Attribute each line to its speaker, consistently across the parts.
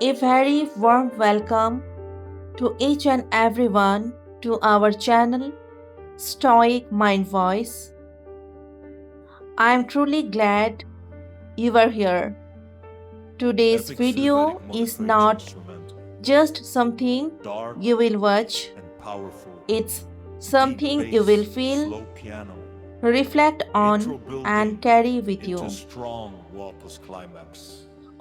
Speaker 1: A very warm welcome to each and everyone to our channel Stoic Mind Voice. I am truly glad you are here. Today's
Speaker 2: Ethics is a very
Speaker 1: video is
Speaker 2: commodified
Speaker 1: not
Speaker 2: instrument,
Speaker 1: just something
Speaker 2: dark
Speaker 1: you will watch,
Speaker 2: and powerful.
Speaker 1: it's
Speaker 2: Deep
Speaker 1: something you will
Speaker 2: bass,
Speaker 1: feel,
Speaker 2: slow piano,
Speaker 1: reflect
Speaker 2: intro
Speaker 1: on, and
Speaker 2: building
Speaker 1: carry with
Speaker 2: into
Speaker 1: you.
Speaker 2: strong wall plus climax,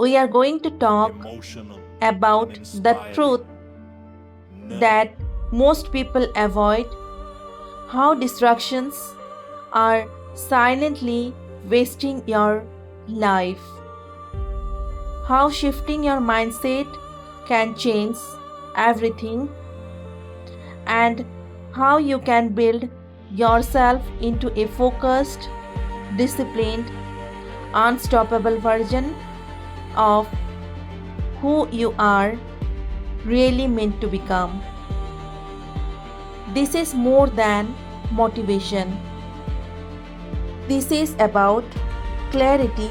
Speaker 1: We are going to talk
Speaker 2: emotional and
Speaker 1: about the
Speaker 2: inspiring.
Speaker 1: truth
Speaker 2: No,
Speaker 1: that most people avoid, how distractions are silently wasting your life, how shifting your mindset can change everything, and how you can build yourself into a focused, disciplined, unstoppable version of who you are really meant to become. This is more than motivation. This is about clarity,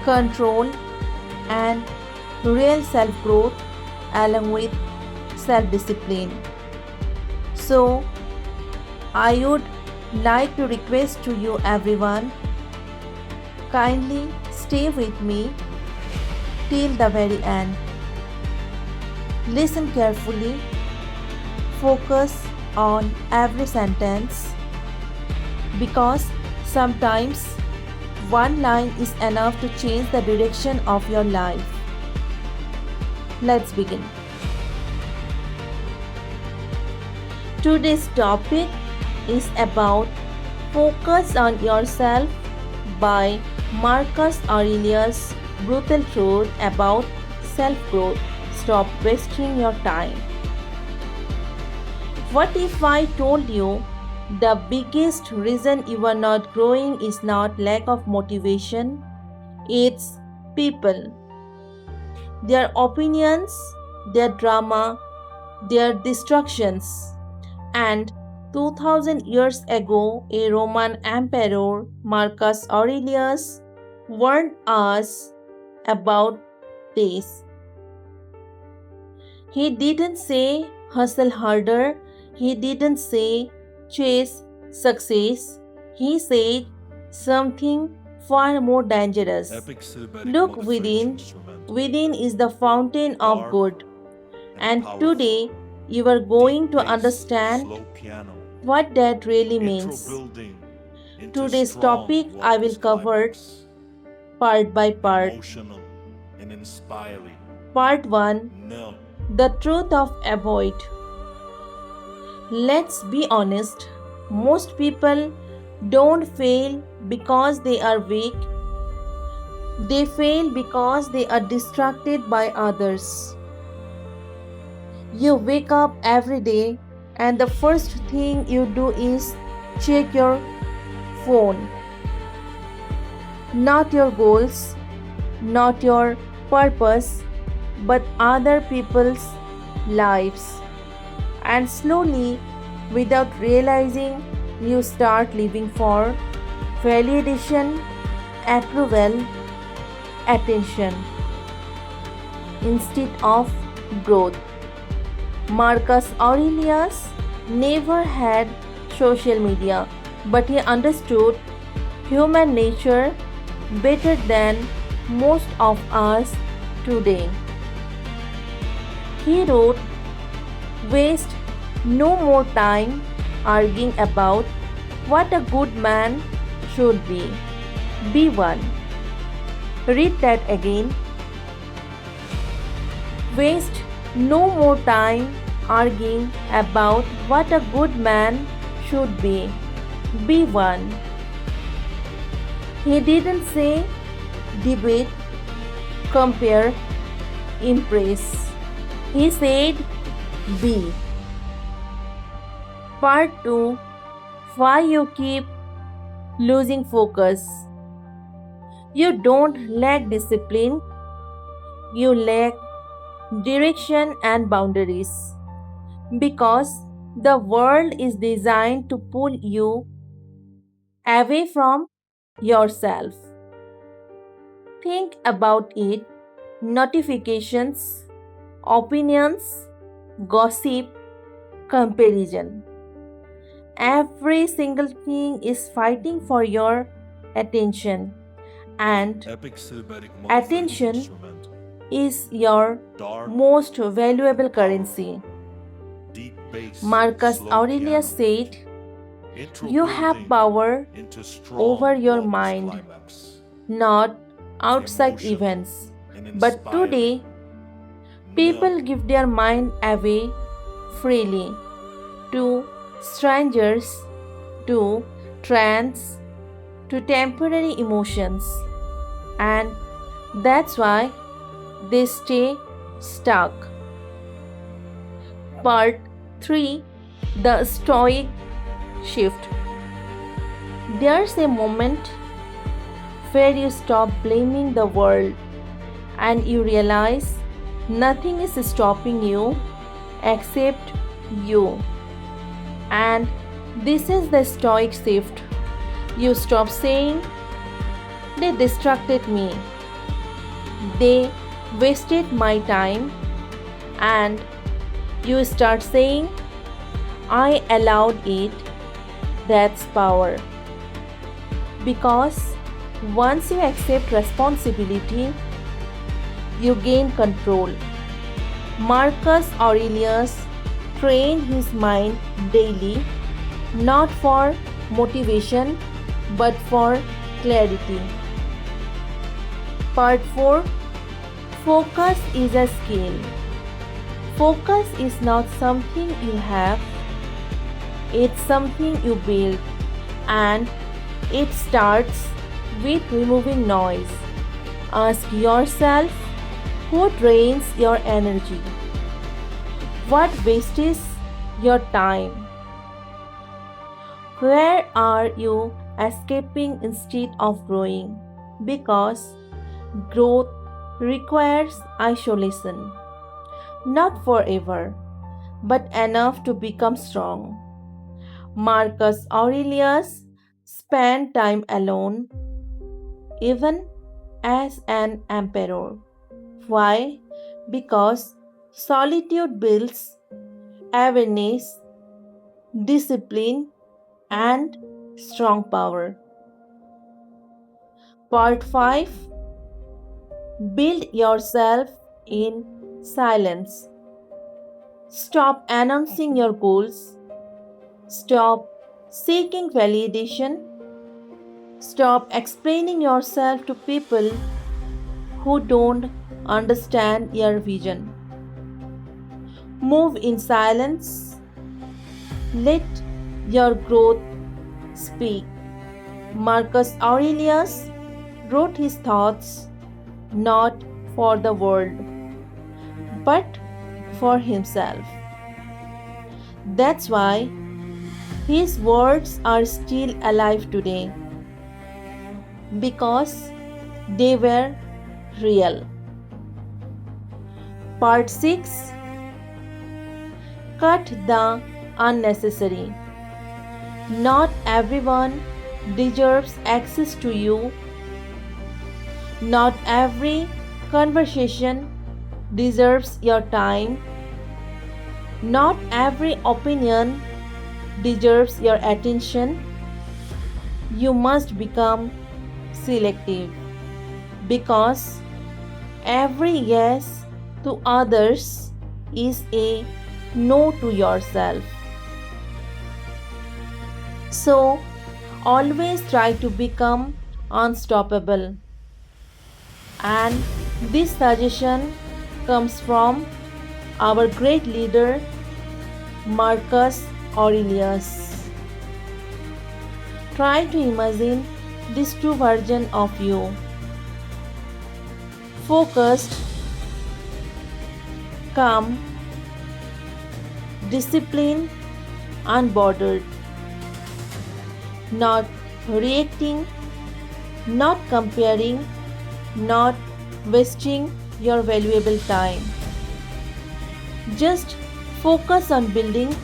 Speaker 1: control, and real self growth along with self discipline. So, I would like to request to you everyone, kindly stay with me till the very end. Listen carefully, focus on every sentence because sometimes one line is enough to change the direction of your life. Let's begin. Today's topic is about Focus on Yourself by Marcus Aurelius. Brutal truth about self growth. Stop wasting your time. What if I told you the biggest reason you are not growing is not lack of motivation? It's people, their opinions, their drama, their distractions. And 2000 years ago, a Roman emperor, Marcus Aurelius, warned us about this. He didn't say hustle harder, he didn't say chase success, he said something far more dangerous.
Speaker 2: epic cinematic
Speaker 1: Look
Speaker 2: modified
Speaker 1: within.
Speaker 2: instrument,
Speaker 1: Within is the fountain of
Speaker 2: dark
Speaker 1: good.
Speaker 2: and
Speaker 1: And
Speaker 2: powerful.
Speaker 1: today you are
Speaker 2: Deep
Speaker 1: going to
Speaker 2: bass,
Speaker 1: understand
Speaker 2: slow piano,
Speaker 1: what that really
Speaker 2: intro
Speaker 1: means.
Speaker 2: building into
Speaker 1: Today's
Speaker 2: strong
Speaker 1: topic
Speaker 2: wall
Speaker 1: I will
Speaker 2: plus
Speaker 1: cover
Speaker 2: climax,
Speaker 1: part by part.
Speaker 2: emotional and inspiring.
Speaker 1: Part 1,
Speaker 2: No,
Speaker 1: the truth of avoid. Let's be honest, most people don't fail because they are weak, they fail because they are distracted by others. You wake up every day and the first thing you do is check your phone, not your goals, not your purpose, but other people's lives. And slowly, without realizing, you start living for validation, approval, attention instead of growth. Marcus Aurelius never had social media, but he understood human nature better than most of us today. He wrote, Waste no more time arguing about what a good man should be. Be one. Read that again. Waste no more time arguing about what a good man should be. Be one. He didn't say debate, compare, impress. He said be. Part 2, Why you keep losing focus. You don't lack discipline, you lack direction and boundaries. Because the world is designed to pull you away from yourself. Think about it. notifications, opinions, gossip, comparison. Every single thing is fighting for your attention, and
Speaker 2: Epic syllabic monophonic
Speaker 1: attention
Speaker 2: instrument.
Speaker 1: is your
Speaker 2: Dark,
Speaker 1: most valuable
Speaker 2: powerful,
Speaker 1: currency.
Speaker 2: deep bass,
Speaker 1: Marcus
Speaker 2: slow
Speaker 1: Aurelius
Speaker 2: piano.
Speaker 1: said,
Speaker 2: Intro
Speaker 1: you have
Speaker 2: building
Speaker 1: power
Speaker 2: into
Speaker 1: over
Speaker 2: strong
Speaker 1: your
Speaker 2: vocals
Speaker 1: mind,
Speaker 2: climax.
Speaker 1: not outside
Speaker 2: Emotional
Speaker 1: events.
Speaker 2: and
Speaker 1: But
Speaker 2: inspiring.
Speaker 1: today, people
Speaker 2: Milk,
Speaker 1: give their mind away freely to strangers, to trends, to temporary emotions, and that's why they stay stuck. Part 3, the Stoic Shift. There's a moment where you stop blaming the world and you realize nothing is stopping you except you. And this is the Stoic shift. You stop saying, they distracted me, they wasted my time, and you start saying, I allowed it. That's power. Because once you accept responsibility, you gain control. Marcus Aurelius trained his mind daily, not for motivation but for clarity. Part 4, focus is a skill. Focus is not something you have, it's something you build, and it starts with removing noise. Ask yourself, who drains your energy? What wastes your time? Where are you escaping instead of growing? Because growth requires isolation, not forever, but enough to become strong. Marcus Aurelius spent time alone, even as an emperor. Why? Because solitude builds awareness, discipline, and strong power. Part 5, build yourself in silence. Stop announcing your goals. Stop seeking validation. Stop explaining yourself to people who don't understand your vision. Move in silence. Let your growth speak. Marcus Aurelius wrote his thoughts not for the world but for himself. That's why his words are still alive today, because they were real. Part 6, cut the unnecessary. Not everyone deserves access to you. Not every conversation deserves your time. Not every opinion deserves your attention. You must become selective, because every yes to others is a no to yourself. So, always try to become unstoppable. And this suggestion comes from our great leader Marcus Aurelius. Try to imagine this true version of you: focused, calm, disciplined, unbothered, not reacting, not comparing, not wasting your valuable time. Just focus on building,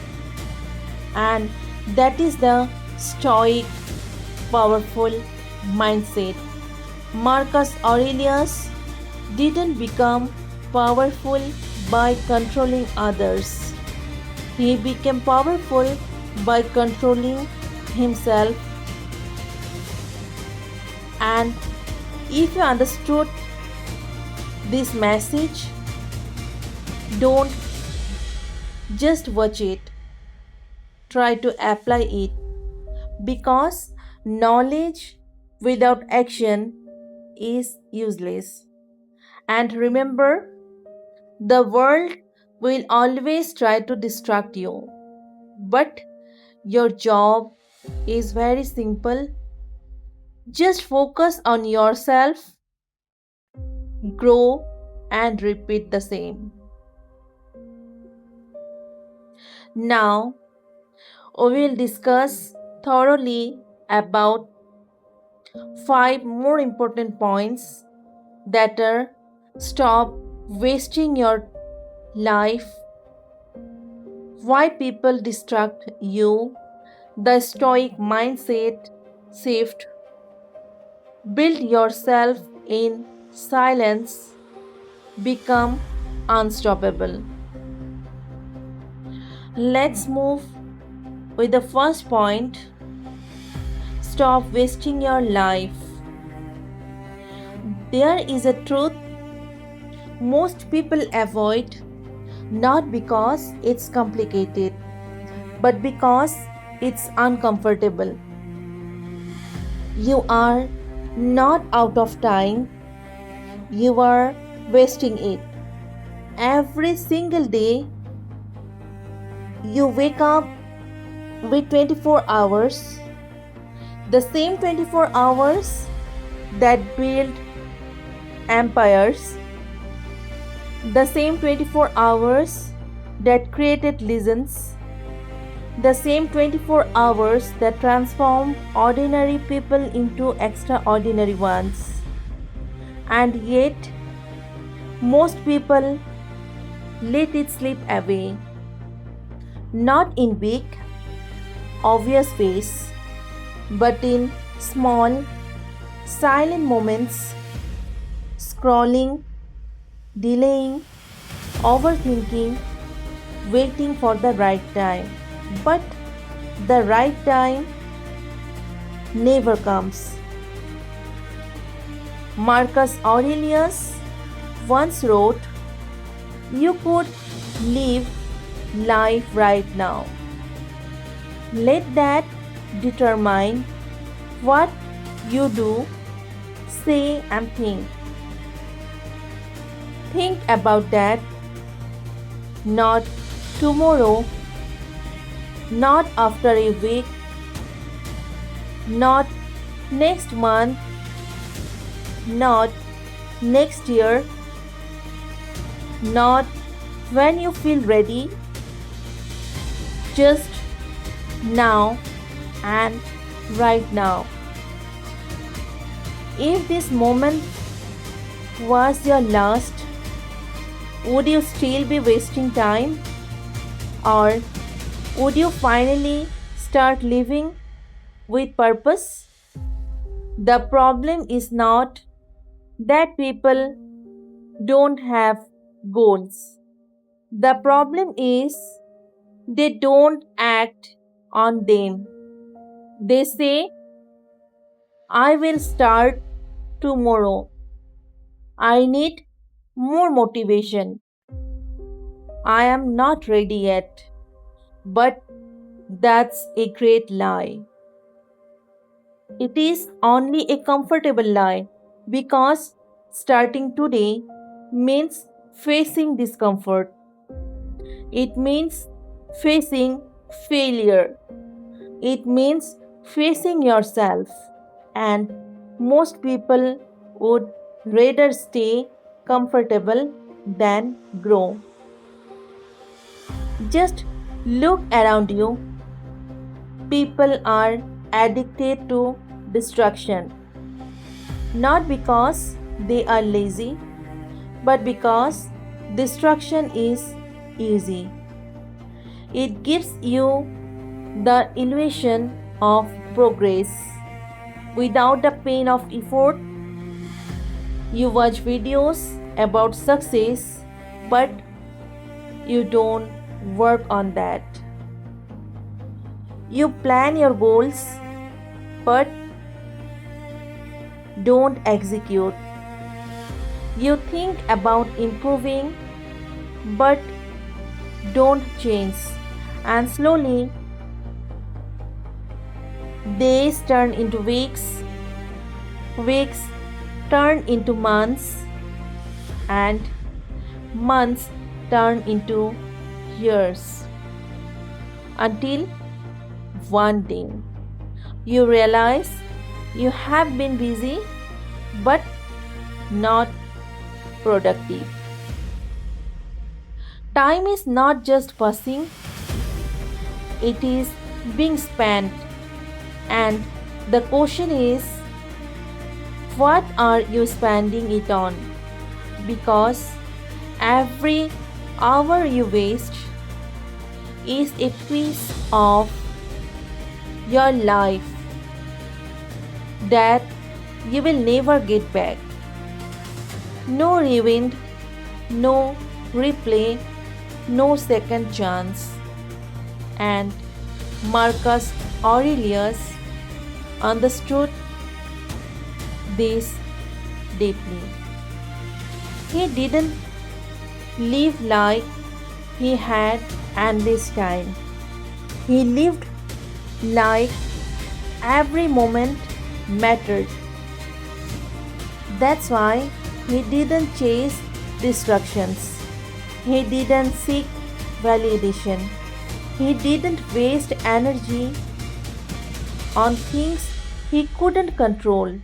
Speaker 1: and that is the stoic, powerful mindset. Marcus Aurelius didn't become powerful by controlling others. He became powerful by controlling himself. And if you understood this message, don't just watch it, try to apply it, because knowledge without action is useless. And remember, the world will always try to distract you, but your job is very simple. Just focus on yourself, grow, and repeat the same. Now, we will discuss thoroughly about 5 more important points that are: stop wasting your life, why people distract you, the Stoic mindset shift, build yourself in silence, become unstoppable. Let's move with the first point: stop wasting your life. There is a truth most people avoid, not because it's complicated, but because it's uncomfortable. You are not out of time, you are wasting it. Every single day, you wake up with 24 hours, the same 24 hours that build empires, the same 24 hours that created legends, the same 24 hours that transform ordinary people into extraordinary ones. And yet, most people let it slip away, not in big, obvious ways, but in small, silent moments: scrolling, delaying, overthinking, waiting for the right time. But the right time never comes. Marcus Aurelius once wrote, "You could live life right now." Let that determine what you do, say, and think. Think about that. Not tomorrow, not after a week, not next month, not next year, not when you feel ready, just now and right now. If this moment was your last, would you still be wasting time? Or would you finally start living with purpose? The problem is not that people don't have goals. The problem is they don't act on them. They say, "I will start tomorrow. I need more motivation. I am not ready yet." But that's a great lie. It is only a comfortable lie, because starting today means facing discomfort. It means facing failure. It means facing yourself. And most people would rather stay comfortable than grow. Just look around you. People are addicted to distraction, not because they are lazy, but because distraction is easy. It gives you the illusion of progress without the pain of effort. You watch videos about success, but you don't work on that. You plan your goals, but don't execute. You think about improving, but don't change. And slowly, days turn into weeks, weeks turn into months, and months turn into years. Until one day you realize you have been busy but not productive. Time is not just passing, it is being spent. And the question is, what are you spending it on? Because every hour you waste is a piece of your life that you will never get back. No rewind, no replay, no second chance. And Marcus Aurelius understood this deeply. He didn't live like he had endless time. He lived like every moment mattered. That's why he didn't chase distractions. He didn't seek validation. He didn't waste energy on things he couldn't control.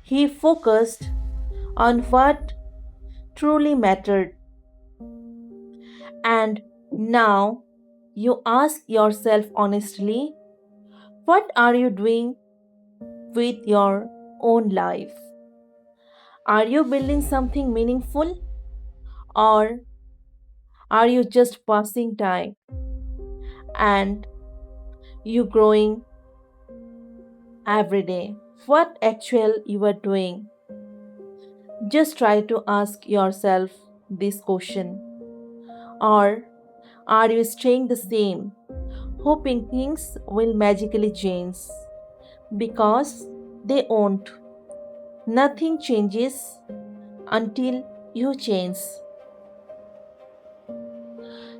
Speaker 1: He focused on what truly mattered. And now you ask yourself honestly, what are you doing with your own life? Are you building something meaningful, or are you just passing time and you growing every day? What actual you are doing? Just try to ask yourself this question. Or are you staying the same, hoping things will magically change? Because they won't. Nothing changes until you change.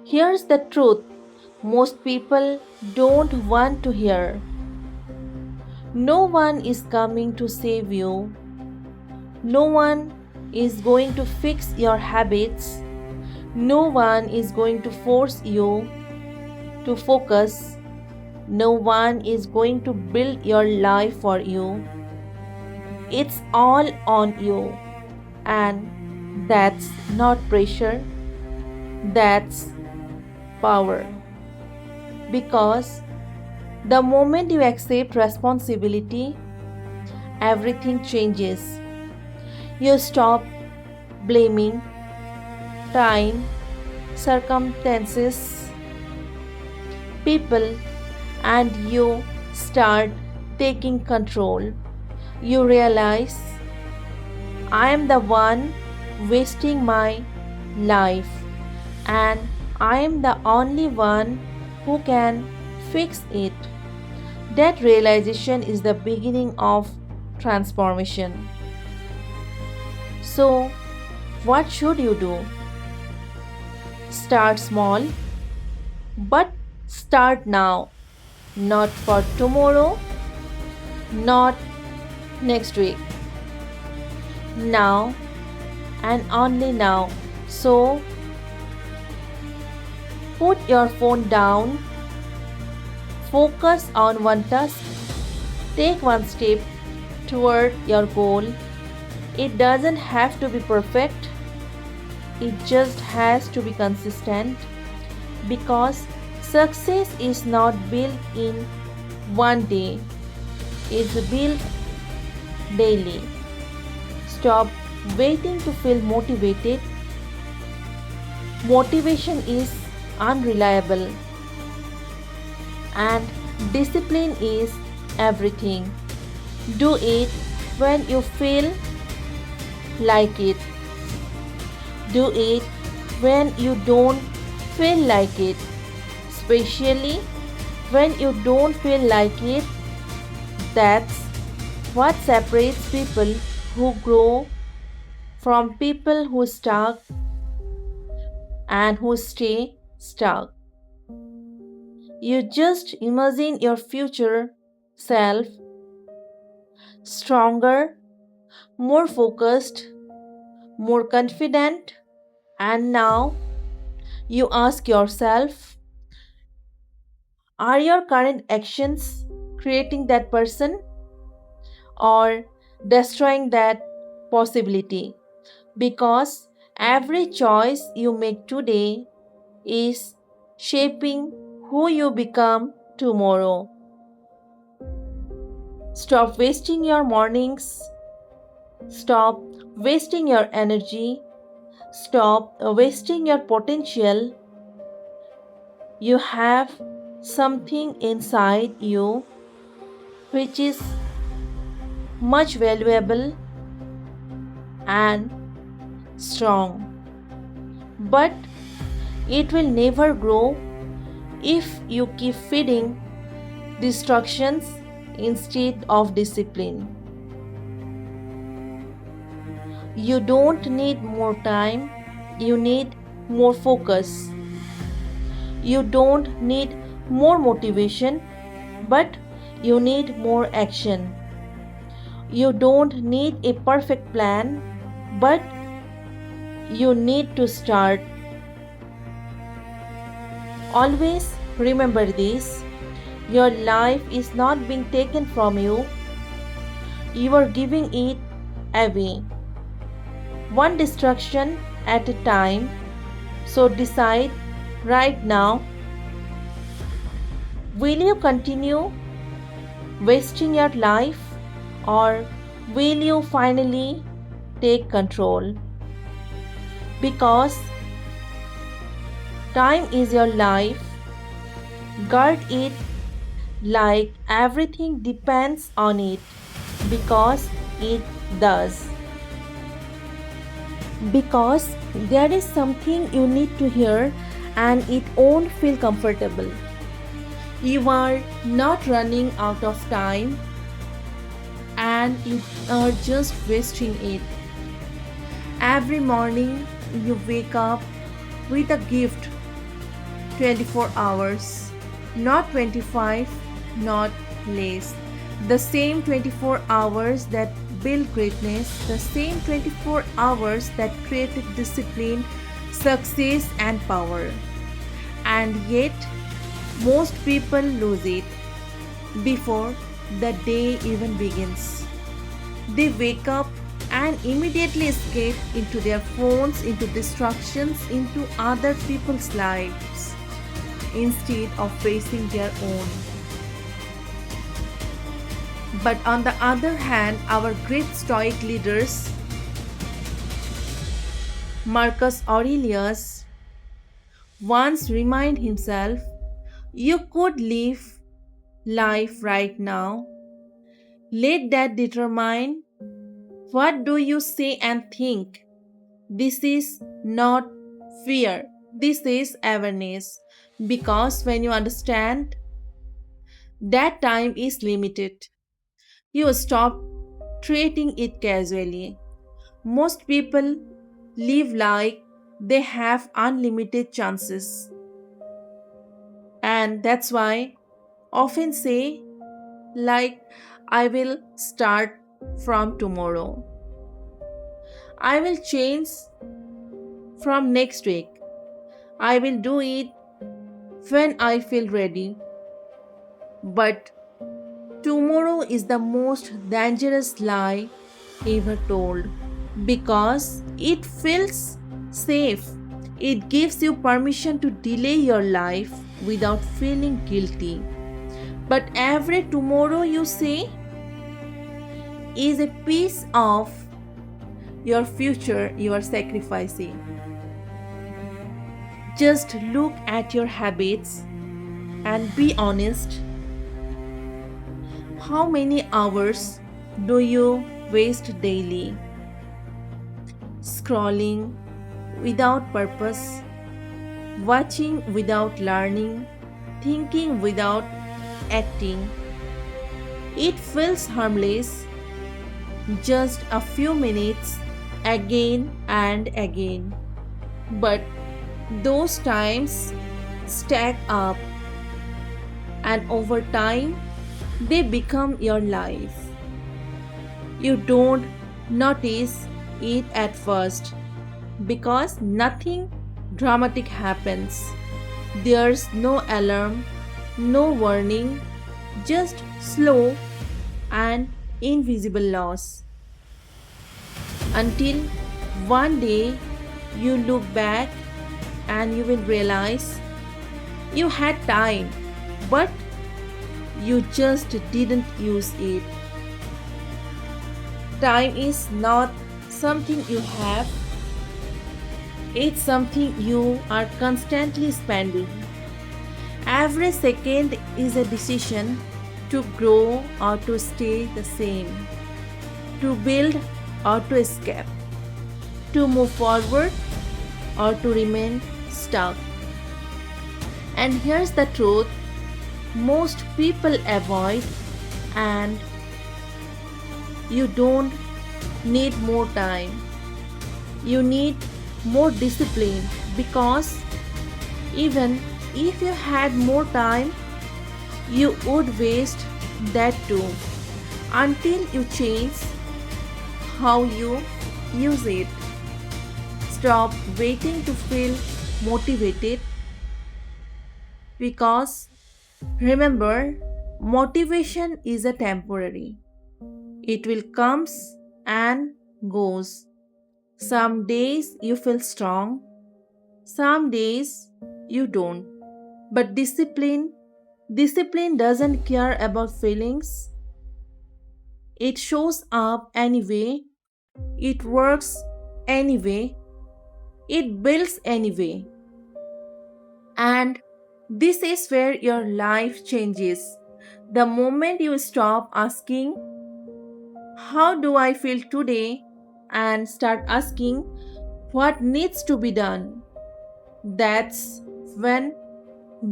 Speaker 1: Here's the truth most people don't want to hear. No one is coming to save you. No one is going to fix your habits. No one is going to force you to focus. No one is going to build your life for you. It's all on you. And that's not pressure, that's power. Because the moment you accept responsibility, everything changes. You stop blaming time, circumstances, people, and you start taking control. You realize, I am the one wasting my life, and I am the only one who can fix it. That realization is the beginning of transformation. So, what should you do? Start small, but start now. Not for tomorrow, not next week. Now and only now. So, put your phone down, focus on one task, take one step toward your goal. It doesn't have to be perfect, it just has to be consistent, because success is not built in one day, it's built daily. Stop waiting to feel motivated. Motivation is unreliable, and discipline is everything. Do it when you feel like it, Do it when you don't feel like it, especially when you don't feel like it. That's what separates people who grow from people who stuck and who stay stuck. You just imagine your future self stronger, more focused, more confident, and now you ask yourself, are your current actions creating that person or destroying that possibility? Because every choice you make today is shaping who you become tomorrow. Stop wasting your mornings, stop wasting your energy, stop wasting your potential. You have something inside you which is much valuable and strong, but it will never grow if you keep feeding distractions instead of discipline. You don't need more time, you need more focus. You don't need more motivation, but you need more action. You don't need a perfect plan, but you need to start. Always remember this: your life is not being taken from you, you are giving it away, one distraction at a time. So decide right now, will you continue wasting your life or will you finally take control? Because time is your life, guard it like everything depends on it, because it does. Because there is something you need to hear and it won't feel comfortable. You are not running out of time and you are just wasting it. Every morning you wake up with a gift: 24 hours, not 25, not less. The same 24 hours that build greatness, the same 24 hours that created discipline, success, and power. And yet, most people lose it before the day even begins. They wake up and immediately escape into their phones, into distractions, into other people's lives instead of facing their own. But on the other hand, our great Stoic leaders, Marcus Aurelius, once remind himself, you could live life right now. Let that determine what do you say and think. This is not fear. This is awareness. Because when you understand that time is limited, you stop treating it casually. Most people live like they have unlimited chances. And that's why often say like, I will start from tomorrow. I will change from next week. I will do it when I feel ready. But tomorrow is the most dangerous lie ever told because it feels safe. It gives you permission to delay your life without feeling guilty. But every tomorrow you say is a piece of your future you are sacrificing. Just look at your habits and be honest. How many hours do you waste daily? Scrolling, without purpose, watching without learning, thinking without acting. It feels harmless, just a few minutes again and again. But those times stack up, and over time they become your life. You don't notice it at first because nothing dramatic happens. There's no alarm, no warning, just slow and invisible loss. Until one day you look back and you will realize you had time, but you just didn't use it. Time is not something you have, it's something you are constantly spending. Every second is a decision to grow or to stay the same, to build or to escape, to move forward or to remain stuck. And here's the truth most people avoid, and you don't need more time. You need more discipline because even if you had more time, you would waste that too until you change how you use it. Stop waiting to feel motivated because remember, motivation is a temporary. It will comes and goes. Some days you feel strong, some days you don't. But discipline doesn't care about feelings. It shows up anyway, it works anyway, it builds anyway. And this is where your life changes. The moment you stop asking, how do I feel today? And start asking, what needs to be done? That's when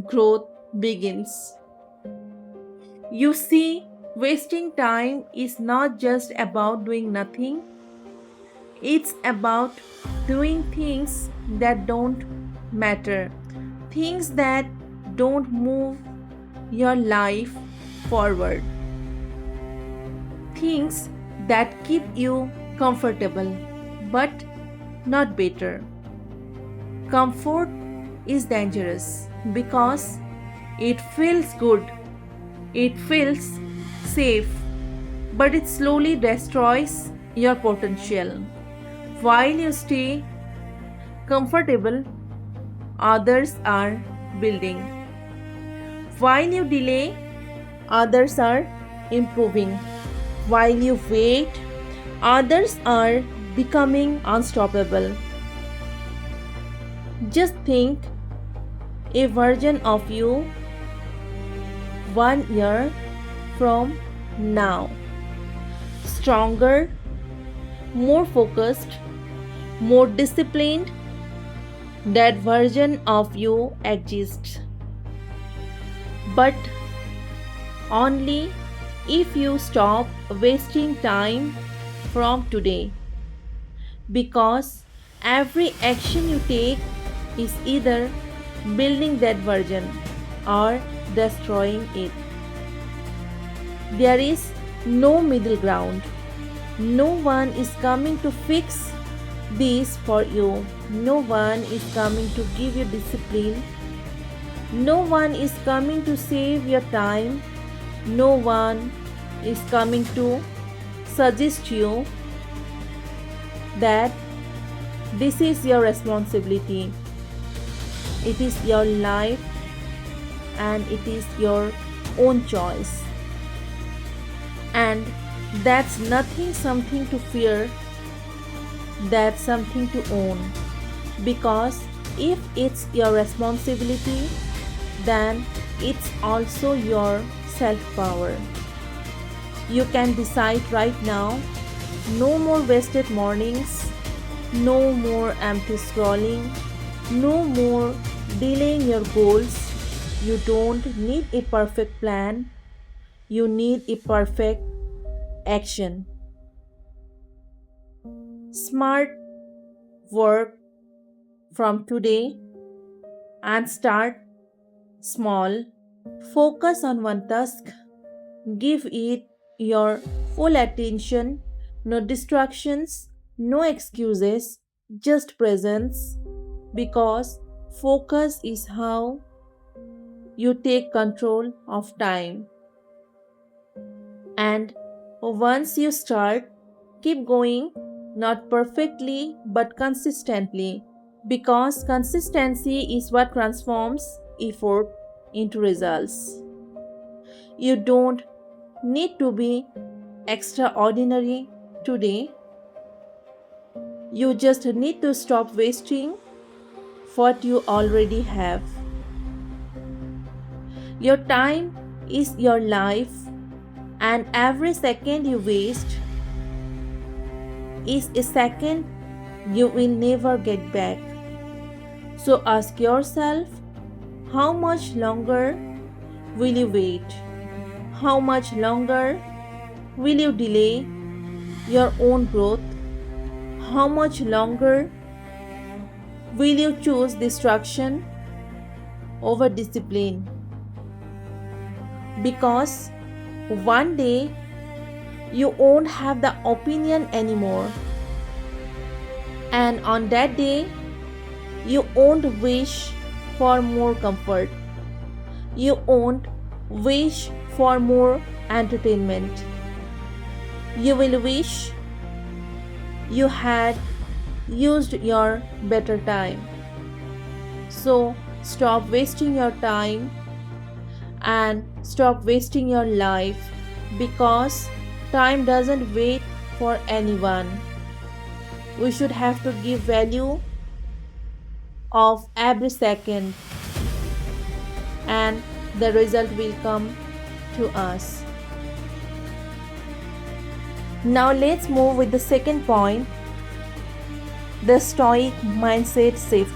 Speaker 1: growth begins. You see, wasting time is not just about doing nothing, it's about doing things that don't matter, things that don't move your life forward, things that keep you comfortable but not better. Comfort is dangerous because it feels good, it feels safe, but it slowly destroys your potential. While you stay comfortable, others are building. While you delay, others are improving. While you wait, others are becoming unstoppable. Just think a version of you 1 year from now. Stronger, more focused, more disciplined. That version of you exists. But only if you stop wasting time from today. Because every action you take is either building that version or destroying it. There is no middle ground. No one is coming to fix this for you. No one is coming to give you discipline. No one is coming to save your time. No one is coming to suggest you that this is your responsibility. It is your life and it is your own choice. And that's nothing something to fear, that's something to own. Because if it's your responsibility, then it's also your self-power. You can decide right now, no more wasted mornings, No more empty scrolling. No more delaying your goals. You don't need a perfect plan. You need a perfect action. Smart work from today and start small. Focus on one task. Give it your full attention. No distractions, no excuses, just presence. Because focus is how you take control of time. And once you start, keep going, not perfectly but consistently, because consistency is what transforms effort into results. You don't need to be extraordinary today, you just need to stop wasting what you already have. Your time is your life, and every second you waste is a second you will never get back. So ask yourself, how much longer will you wait? How much longer will you delay your own growth? How much longer will you choose distraction over discipline? Because one day you won't have the opinion anymore, and on that day you won't wish for more comfort. You won't wish for more entertainment. You will wish you had used your better time. So stop wasting your time and stop wasting your life, because time doesn't wait for anyone. We should have to give value of every second, and the result will come to us. Now let's move with the second point, the Stoic mindset shift.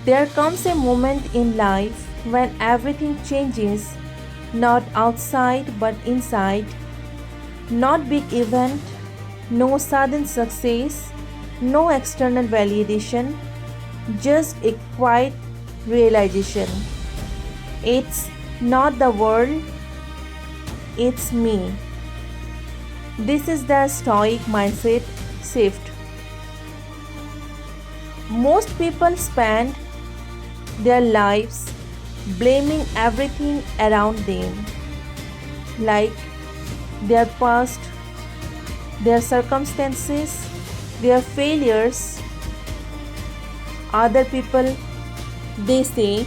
Speaker 1: There comes a moment in life when everything changes, not outside but inside. Not big event, no sudden success, no external validation, just a quiet realization. It's not the world, it's me. This is the Stoic mindset shift. Most people spend their lives blaming everything around them, like their past, their circumstances, their failures, other people. They say,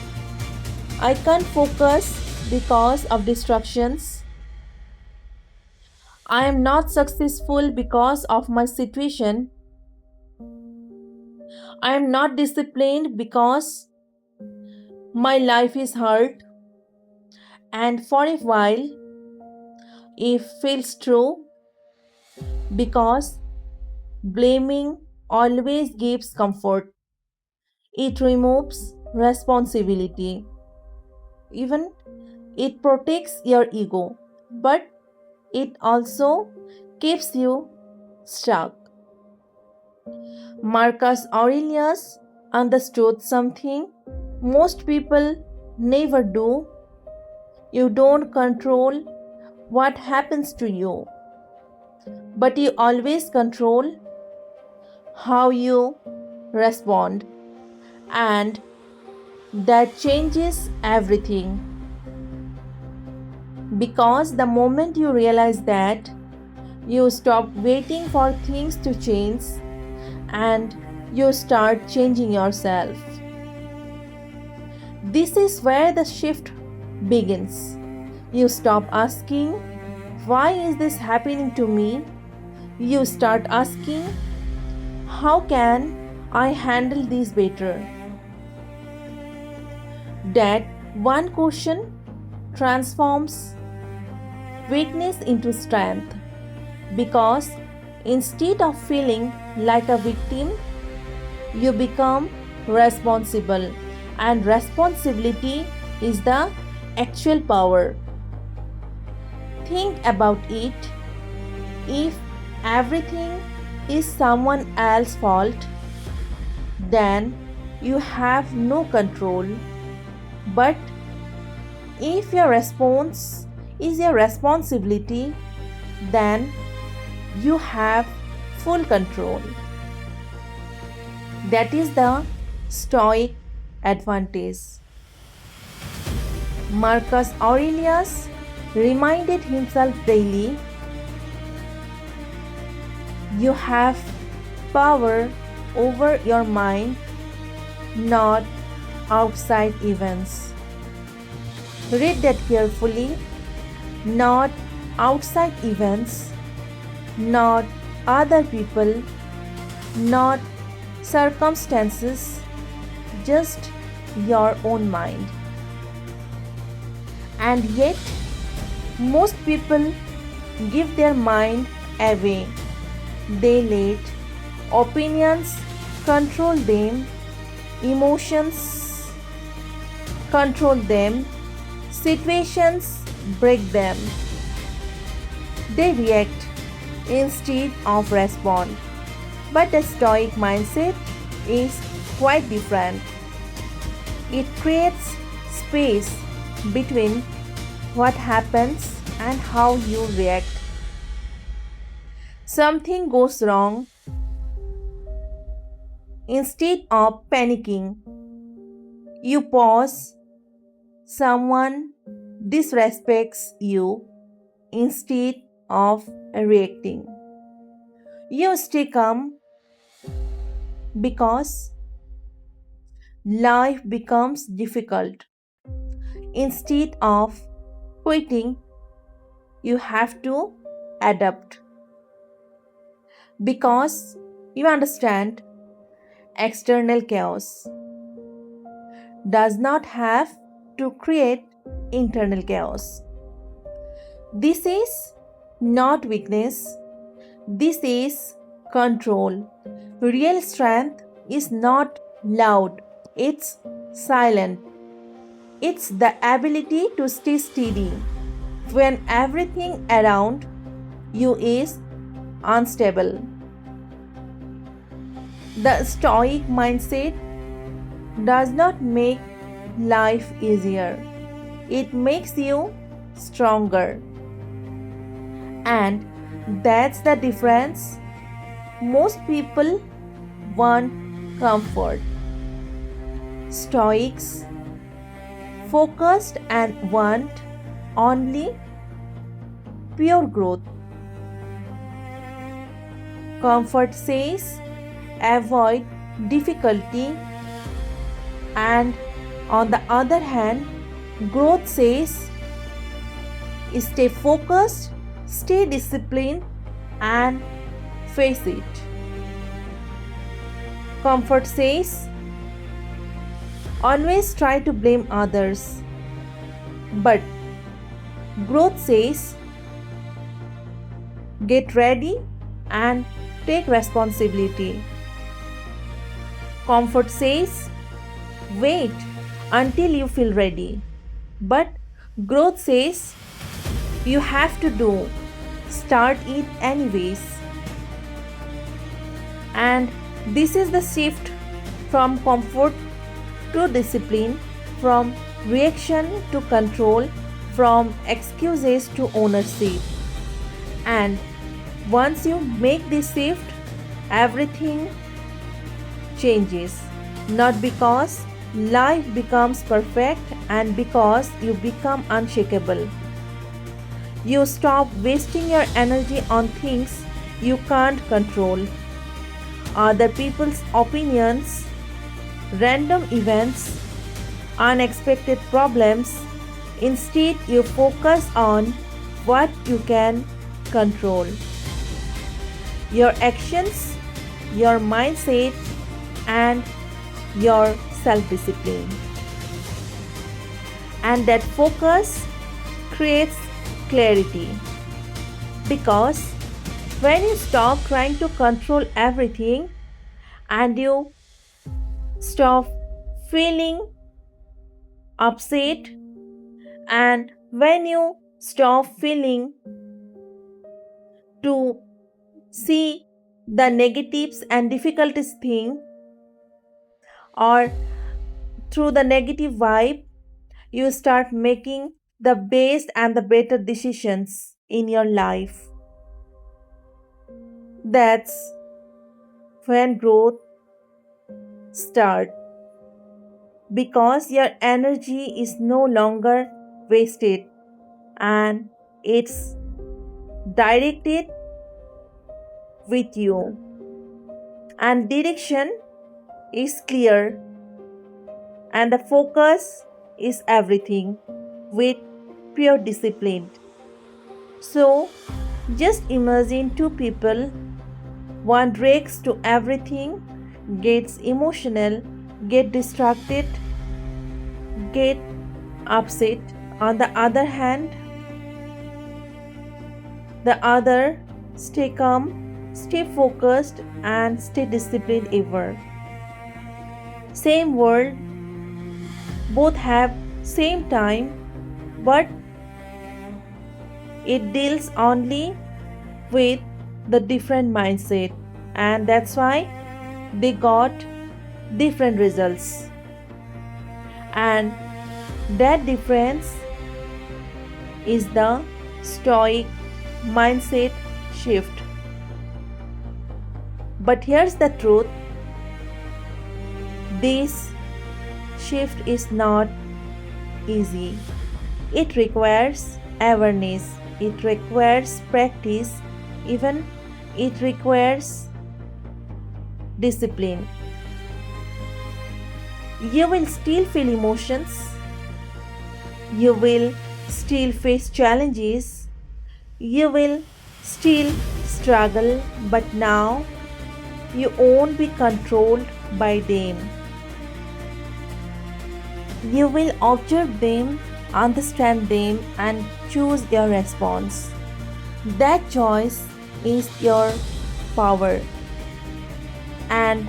Speaker 1: I can't focus because of distractions. I am not successful because of my situation. I am not disciplined because my life is hard. And for a while, it feels true, because blaming always gives comfort. It removes responsibility. Even it protects your ego, but it also keeps you stuck. Marcus Aurelius understood something most people never do. You don't control what happens to you, but you always control how you respond, and that changes everything. Because the moment you realize that, you stop waiting for things to change and you start changing yourself. This is where the shift begins. You stop asking, why is this happening to me? You start asking, how can I handle this better? That one question transforms weakness into strength, because Instead of feeling like a victim, you become responsible, and responsibility is the actual power. Think about it. If everything is someone else's fault, then you have no control. But if your response is your responsibility, then you have full control. That is the Stoic advantage. Marcus Aurelius reminded himself daily, you have power over your mind, not outside events. Read that carefully. Not outside events, not other people, not circumstances, just your own mind. And yet, most people give their mind away. They let opinions control them, emotions control them, situations break them. They react instead of respond. But the Stoic mindset is quite different. It creates space between what happens and how you react. Something goes wrong. Instead of panicking, you pause. Someone disrespects you. Instead of reacting, you stay calm because life becomes difficult. Instead of quitting, you have to adapt because you understand external chaos does not have to create internal chaos. This is not weakness, this is control. Real strength is not loud, it's silent. It's the ability to stay steady when everything around you is unstable. The Stoic mindset does not make life easier, it makes you stronger. And that's the difference. Most people want comfort. Stoics focused and want only pure growth. Comfort says avoid difficulty, and on the other hand, growth says stay focused, stay disciplined, and face it. Comfort says always try to blame others, but growth says get ready and take responsibility. Comfort says wait until you feel ready, but growth says you have to do, start it anyways. And this is the shift from comfort to discipline, from reaction to control, from excuses to ownership. And once you make this shift, everything changes. Not because life becomes perfect and because you become unshakable. You stop wasting your energy on things you can't control. Other people's opinions, random events, unexpected problems. Instead, you focus on what you can control. Your actions, your mindset, and your self-discipline. And that focus creates clarity because When you stop trying to control everything and you stop feeling upset, and when you stop feeling to see the negatives and difficulties thing, or through the negative vibe, you start making the best and the better decisions in your life. That's when growth starts, because your energy is no longer wasted and it's directed with you, and direction is clear, and the focus is everything with pure discipline. So just imagine two people, one reacts to everything, gets emotional, get distracted, get upset. On the other hand, the other stay calm, stay focused, and stay disciplined ever. Same world, both have same time, but it deals only with the different mindset, and that's why they got different results. And that difference is the stoic mindset shift. But here's the truth, this shift is not easy. It requires awareness, it requires practice, even it requires discipline. You will still feel emotions, you will still face challenges, you will still struggle, but now you won't be controlled by them. You will observe them, understand them, and choose your response. That choice is your power. And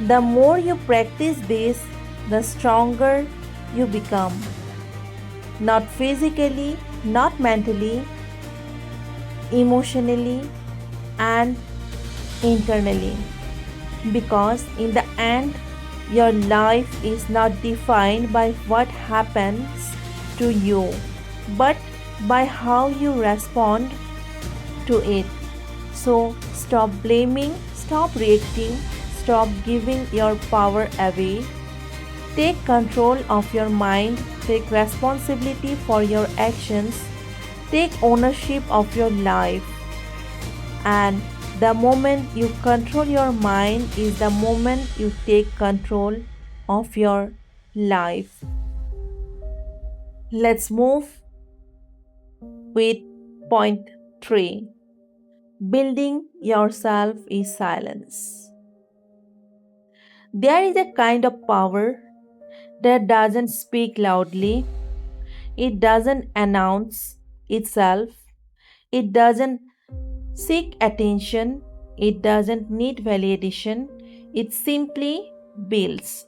Speaker 1: the more you practice this, the stronger you become. Not physically, not mentally, emotionally, and internally. Because in the end, your life is not defined by what happens to you, but by how you respond to it. So stop blaming, stop reacting, stop giving your power away. Take control of your mind, take responsibility for your actions, take ownership of your life. And the moment you control your mind is the moment you take control of your life. Let's move with point 3. Building yourself is silence. There is a kind of power that doesn't speak loudly, it doesn't announce itself, it doesn't seek attention, it doesn't need validation, it simply builds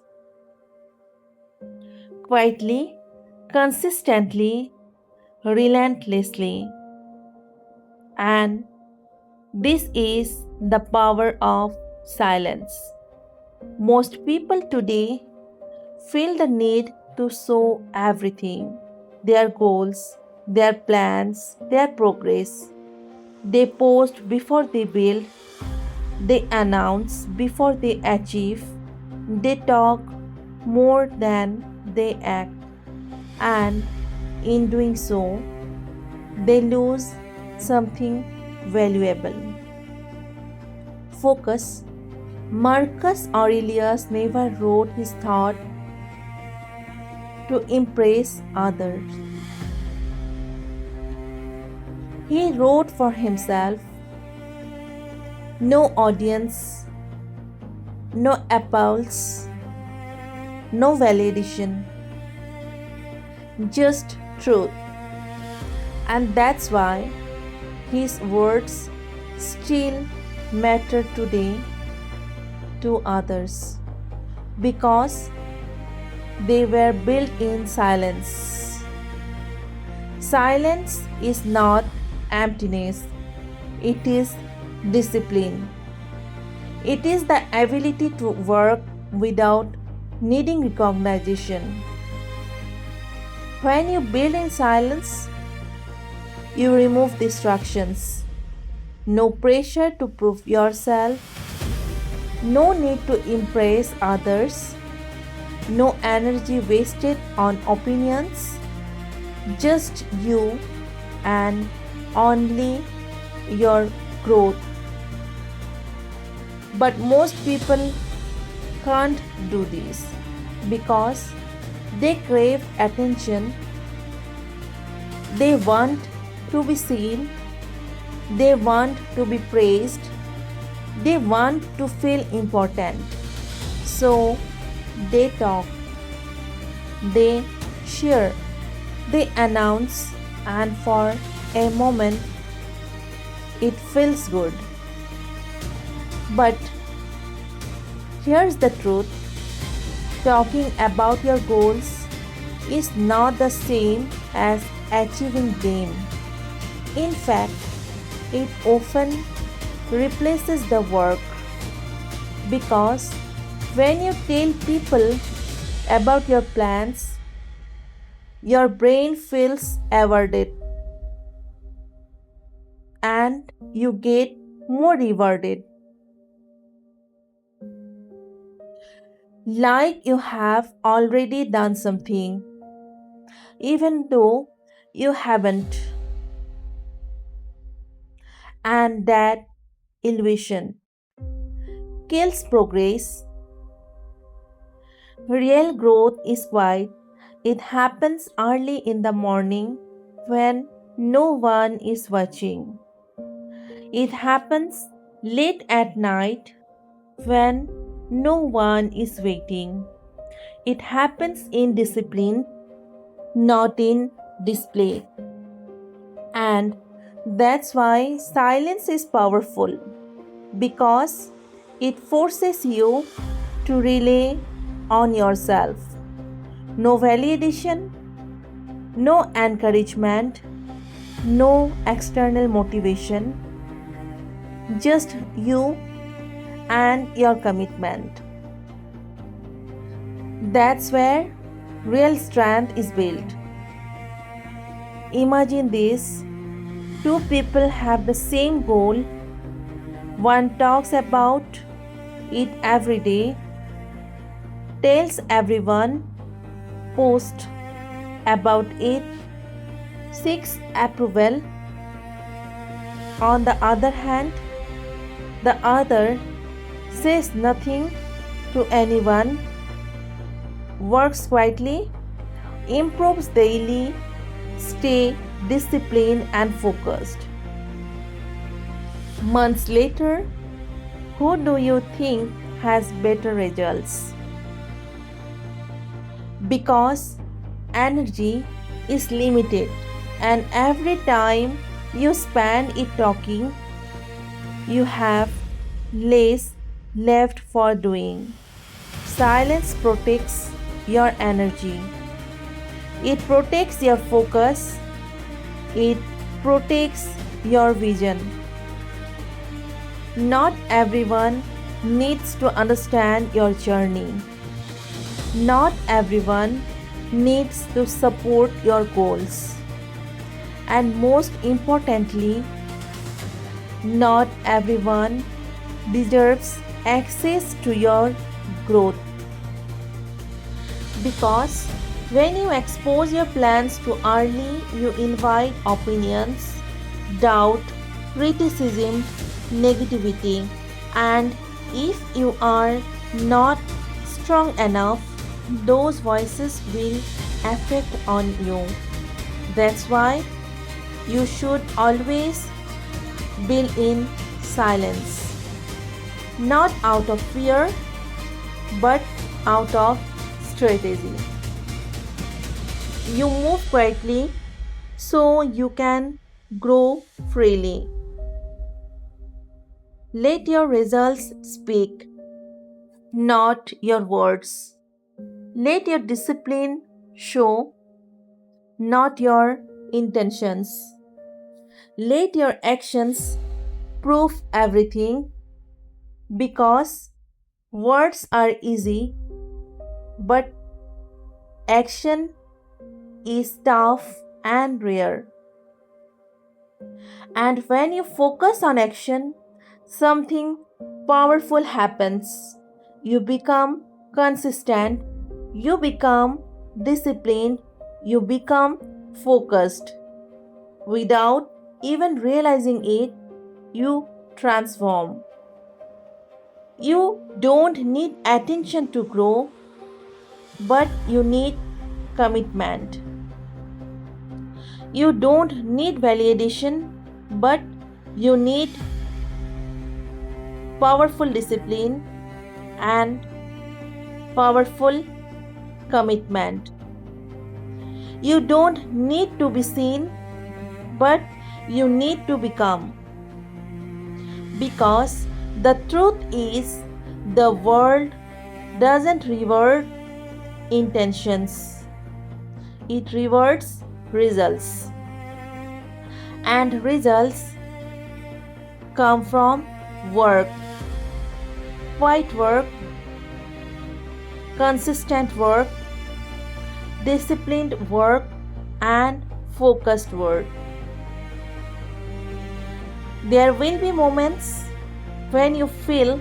Speaker 1: quietly, consistently, relentlessly. And this is the power of silence. Most people today feel the need to show everything, their goals, their plans, their progress. They post before they build, they announce before they achieve, they talk more than they act, and in doing so, they lose something valuable. Focus. Marcus Aurelius never wrote his thought to impress others. He wrote for himself. No audience, no applause, no validation, just truth. And that's why his words still matter today to others because they were built in silence. Silence is not emptiness, it is discipline. It is the ability to work without needing recognition. When you build in silence, you remove distractions. No pressure to prove yourself, no need to impress others, no energy wasted on opinions, just you and only your growth. But most people can't do this because they crave attention, they want to be seen, they want to be praised, they want to feel important. So they talk, they share, they announce, and for a moment it feels good. But here's the truth, talking about your goals is not the same as achieving them. In fact, it often replaces the work because when you tell people about your plans, your brain feels awarded and you get more rewarded. Like you have already done something, even though you haven't. And that illusion kills progress. Real growth is quiet. It happens early in the morning when no one is watching. It happens late at night when no one is waiting. It happens in discipline, not in display. And that's why silence is powerful because it forces you to rely on yourself. No validation, no encouragement, no external motivation, just you and your commitment. That's where real strength is built. Imagine this, two people have the same goal, one talks about it every day, tells everyone, posts about it, seeks approval. On the other hand, the other says nothing to anyone, works quietly, improves daily, stay disciplined and focused. Months later, who do you think has better results? Because energy is limited and every time you spend it talking, you have less left for doing. Silence protects your energy. It protects your focus. It protects your vision. Not everyone needs to understand your journey. Not everyone needs to support your goals. And most importantly, not everyone deserves access to your growth. Because when you expose your plans too early, you invite opinions, doubt, criticism, negativity, and if you are not strong enough, those voices will affect on you. That's why you should always build in silence, not out of fear, but out of strategy. You move quietly so you can grow freely. Let your results speak, not your words. Let your discipline show, not your intentions. Let your actions prove everything, because words are easy, but action is tough and rare. And when you focus on action, something powerful happens. You become consistent, you become disciplined, you become focused. Without even realizing it, you transform. You don't need attention to grow, but you need commitment. You don't need validation, but you need powerful discipline and powerful commitment. You don't need to be seen, but you need to become. Because the truth is, the world doesn't reward intentions, it rewards results. And results come from work, quiet work, consistent work, disciplined work, and focused work. There will be moments when you feel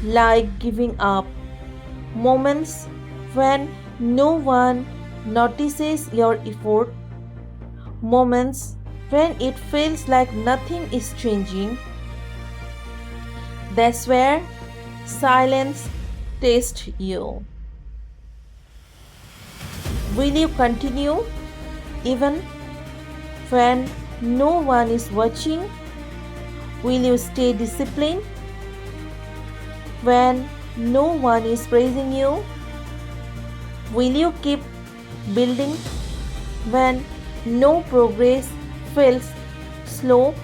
Speaker 1: like giving up, moments when no one notices your effort, moments when it feels like nothing is changing. That's where silence tests you. Will you continue even when no one is watching? Will you stay disciplined when no one is praising you? Will you keep building when no progress feels slow?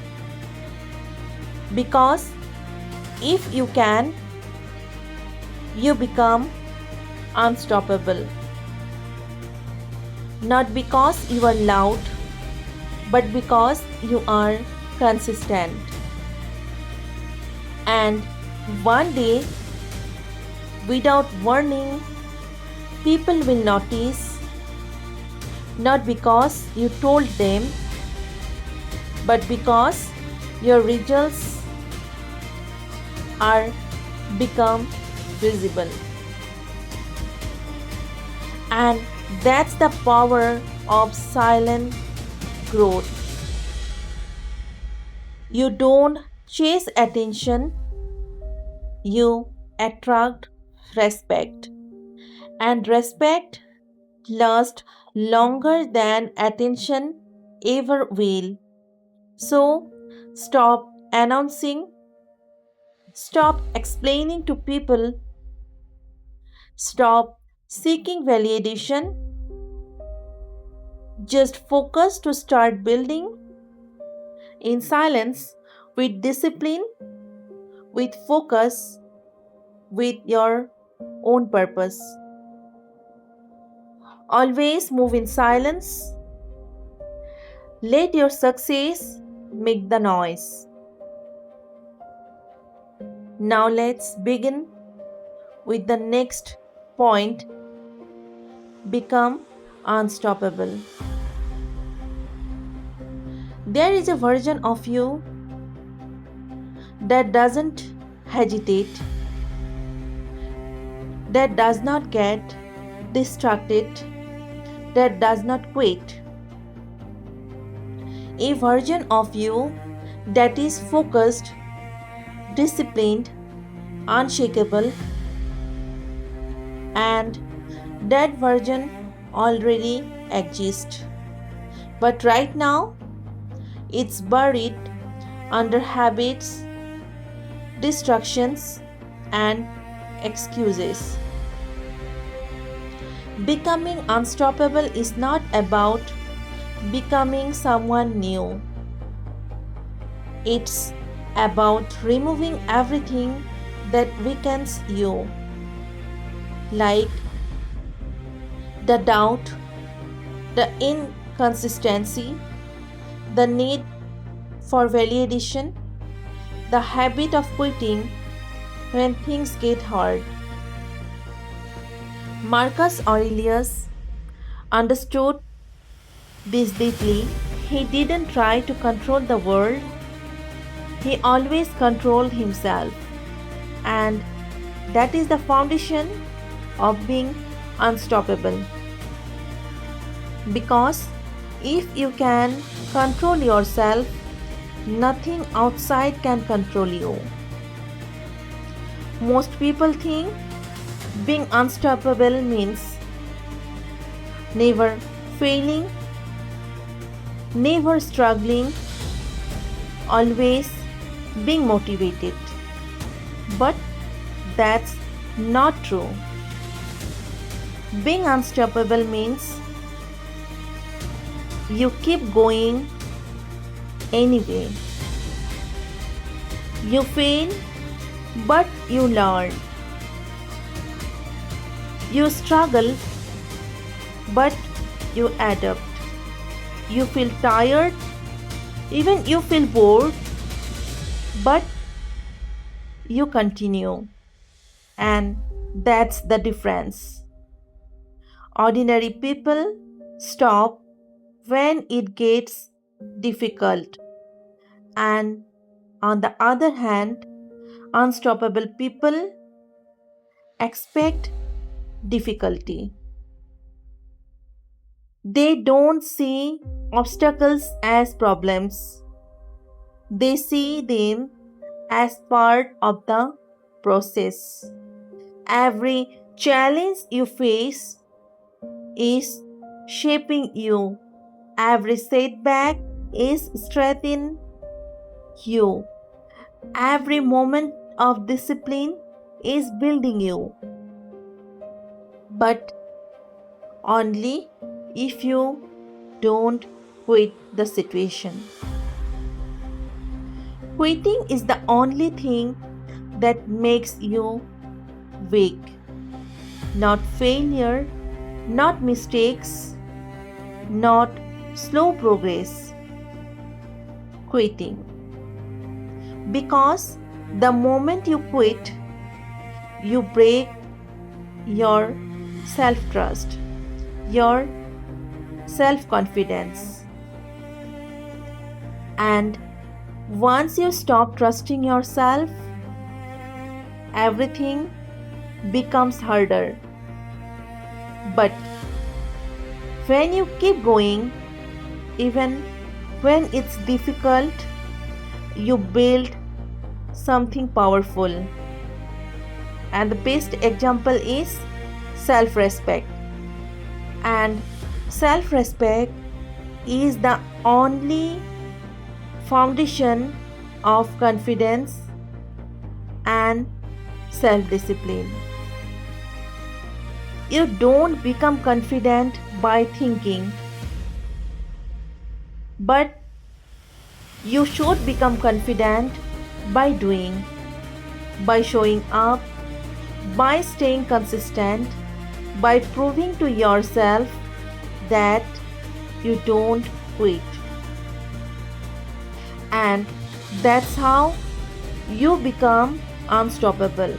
Speaker 1: Because if you can, you become unstoppable. Not because you are loud, but because you are consistent. And one day, without warning, people will notice, not because you told them, but because your results are become visible. And that's the power of silent growth. You don't chase attention, you attract respect. And respect lasts longer than attention ever will. So stop announcing, stop explaining to people, stop seeking validation. Just focus to start building in silence, with discipline, with focus, with your own purpose. Always move in silence. Let your success make the noise. Now let's begin with the next point: become unstoppable. There is a version of you that doesn't hesitate, that does not get distracted, that does not quit. A version of you that is focused, disciplined, unshakable, and that version already exists. But right now, it's buried under habits, distractions, and excuses. Becoming unstoppable is not about becoming someone new. It's about removing everything that weakens you, like the doubt, the inconsistency, the need for validation, the habit of quitting when things get hard. Marcus Aurelius understood this deeply. He didn't try to control the world, he always controlled himself. And that is the foundation of being unstoppable. Because if you can control yourself, nothing outside can control you. Most people think being unstoppable means never failing, never struggling, always being motivated. But that's not true. Being unstoppable means you keep going anyway. You fail, but you learn. You struggle, but you adapt. You feel tired, even you feel bored, but you continue. And that's the difference. Ordinary people stop when it gets difficult, and on the other hand, unstoppable people expect difficulty. They don't see obstacles as problems, they see them as part of the process. Every challenge you face is shaping you, every setback is strengthening you, every moment of discipline is building you. But only if you don't quit the situation. Quitting is the only thing that makes you weak, not failure, not mistakes, not slow progress. Quitting. Because the moment you quit, you break your self trust, your self confidence. And once you stop trusting yourself, everything becomes harder. But when you keep going, even when it's difficult, you build something powerful. And the best example is self respect. And self respect is the only foundation of confidence and self discipline. You don't become confident by thinking, but you should become confident by doing, by showing up, by staying consistent, by proving to yourself that you don't quit. And that's how you become unstoppable.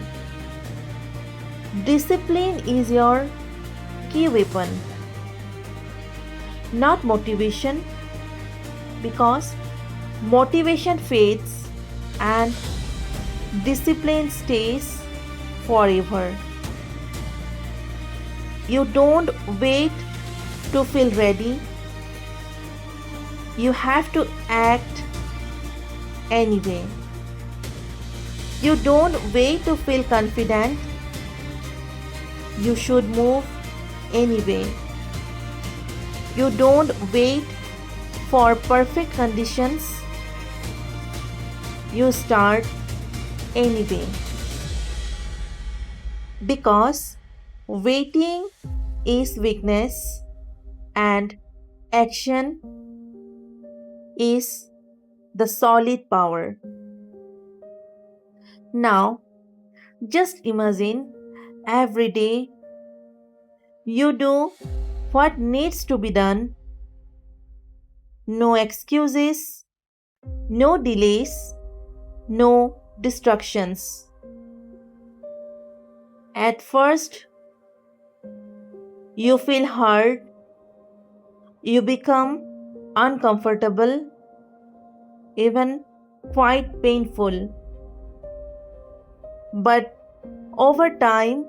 Speaker 1: Discipline is your key weapon, not motivation, because motivation fades and discipline stays forever. You don't wait to feel ready, you have to act anyway. You don't wait to feel confident, you should move anyway. You don't wait for perfect conditions, you start anyway. Because waiting is weakness and action is the solid power. Now, just imagine every day you do what needs to be done, no excuses, no delays, no distractions. At first, you feel hurt, you become uncomfortable, even quite painful. But over time,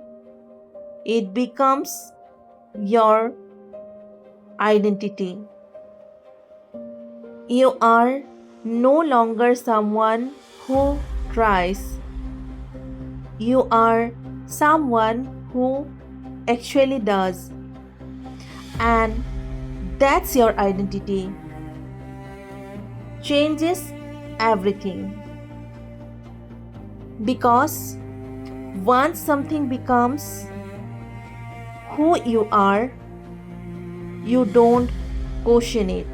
Speaker 1: it becomes your identity. You are no longer someone who tries. You are someone who actually does. And that's your identity. Changes everything. Because once something becomes who you are, you don't question it.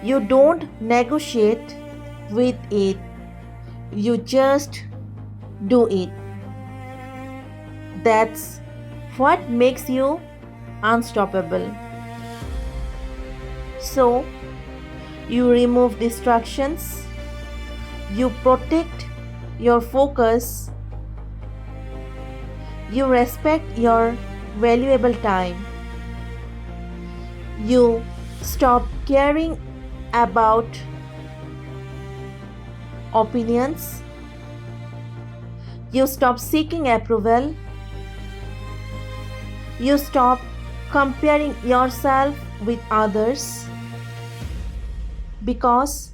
Speaker 1: You don't negotiate with it. You just do it. That's what makes you unstoppable. So, you remove distractions, you protect your focus, you respect your valuable time, you stop caring about opinions, you stop seeking approval, you stop comparing yourself with others because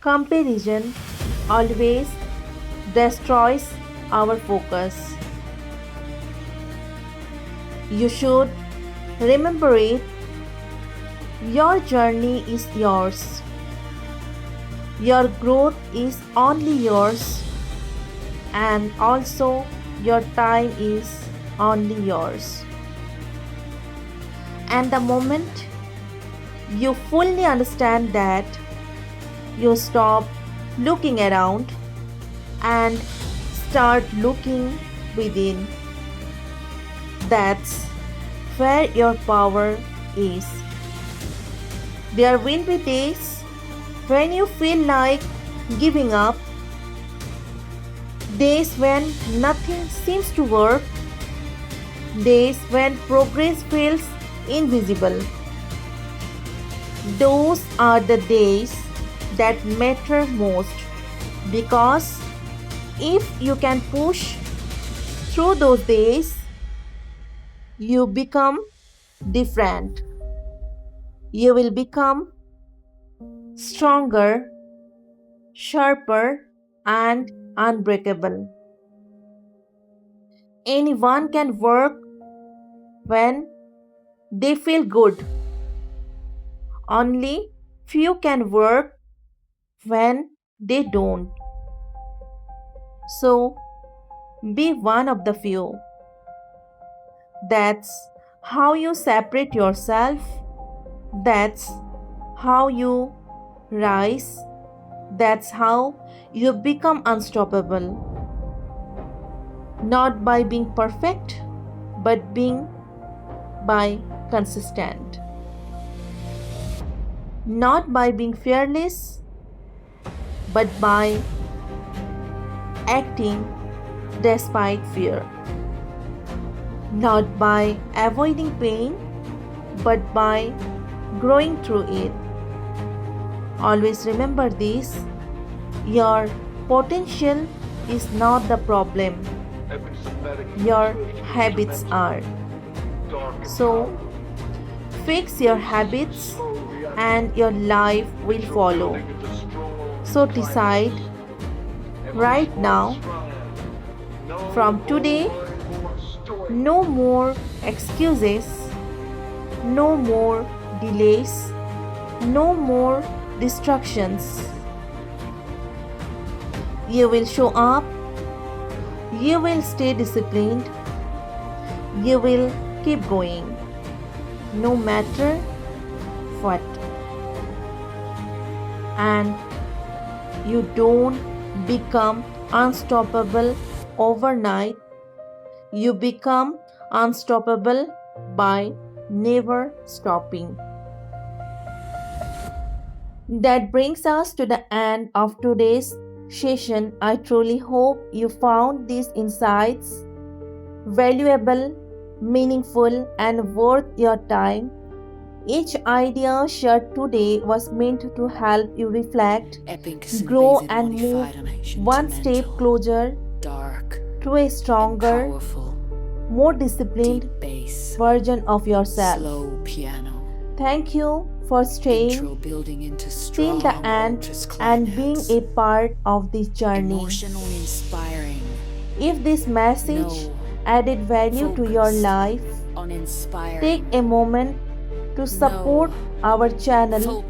Speaker 1: comparison always destroys our focus. You should remember it. Your journey is yours. Your growth is only yours, and also your time is only yours. And the moment you fully understand that, you stop looking around and start looking within. That's where your power is. There will be days when you feel like giving up, days when nothing seems to work, days when progress feels invisible. Those are the days that matter most, because if you can push through those days, you become different. You will become stronger, sharper, and unbreakable. Anyone can work when they feel good. Only few can work when they don't. So be one of the few. That's how you separate yourself. That's how you rise. That's how you become unstoppable. Not by being perfect, but being by consistent. Not by being fearless, but by acting despite fear. Not by avoiding pain, but by growing through it. Always remember this: your potential is not the problem, your habits are. So, fix your habits and your life will follow. So, decide right now, from today, no more excuses, no more delays, no more distractions. You will show up, you will stay disciplined, you will keep going, no matter what. And you don't become unstoppable overnight. You become unstoppable by never stopping. That brings us to the end of today's session. I truly hope you found these insights valuable, meaningful, and worth your time. Each idea shared today was meant to help you reflect, grow, and move one step closer to a stronger, more disciplined version of yourself. Thank you for staying till the end and being a part of this journey. If this message added value to your life, take a moment to support our channel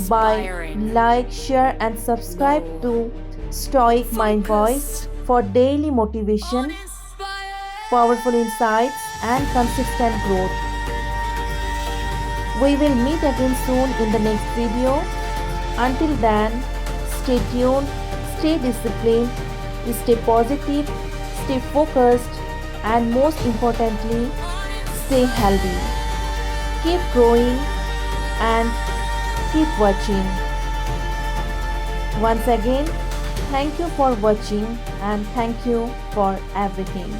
Speaker 1: by like, share, and subscribe to Stoic Mind Voice for daily motivation, powerful insights, and consistent growth. We will meet again soon in the next video. Until then, stay tuned, stay disciplined, stay positive, stay focused, and most importantly, stay healthy. Keep growing and keep watching. Once again, thank you for watching and thank you for everything.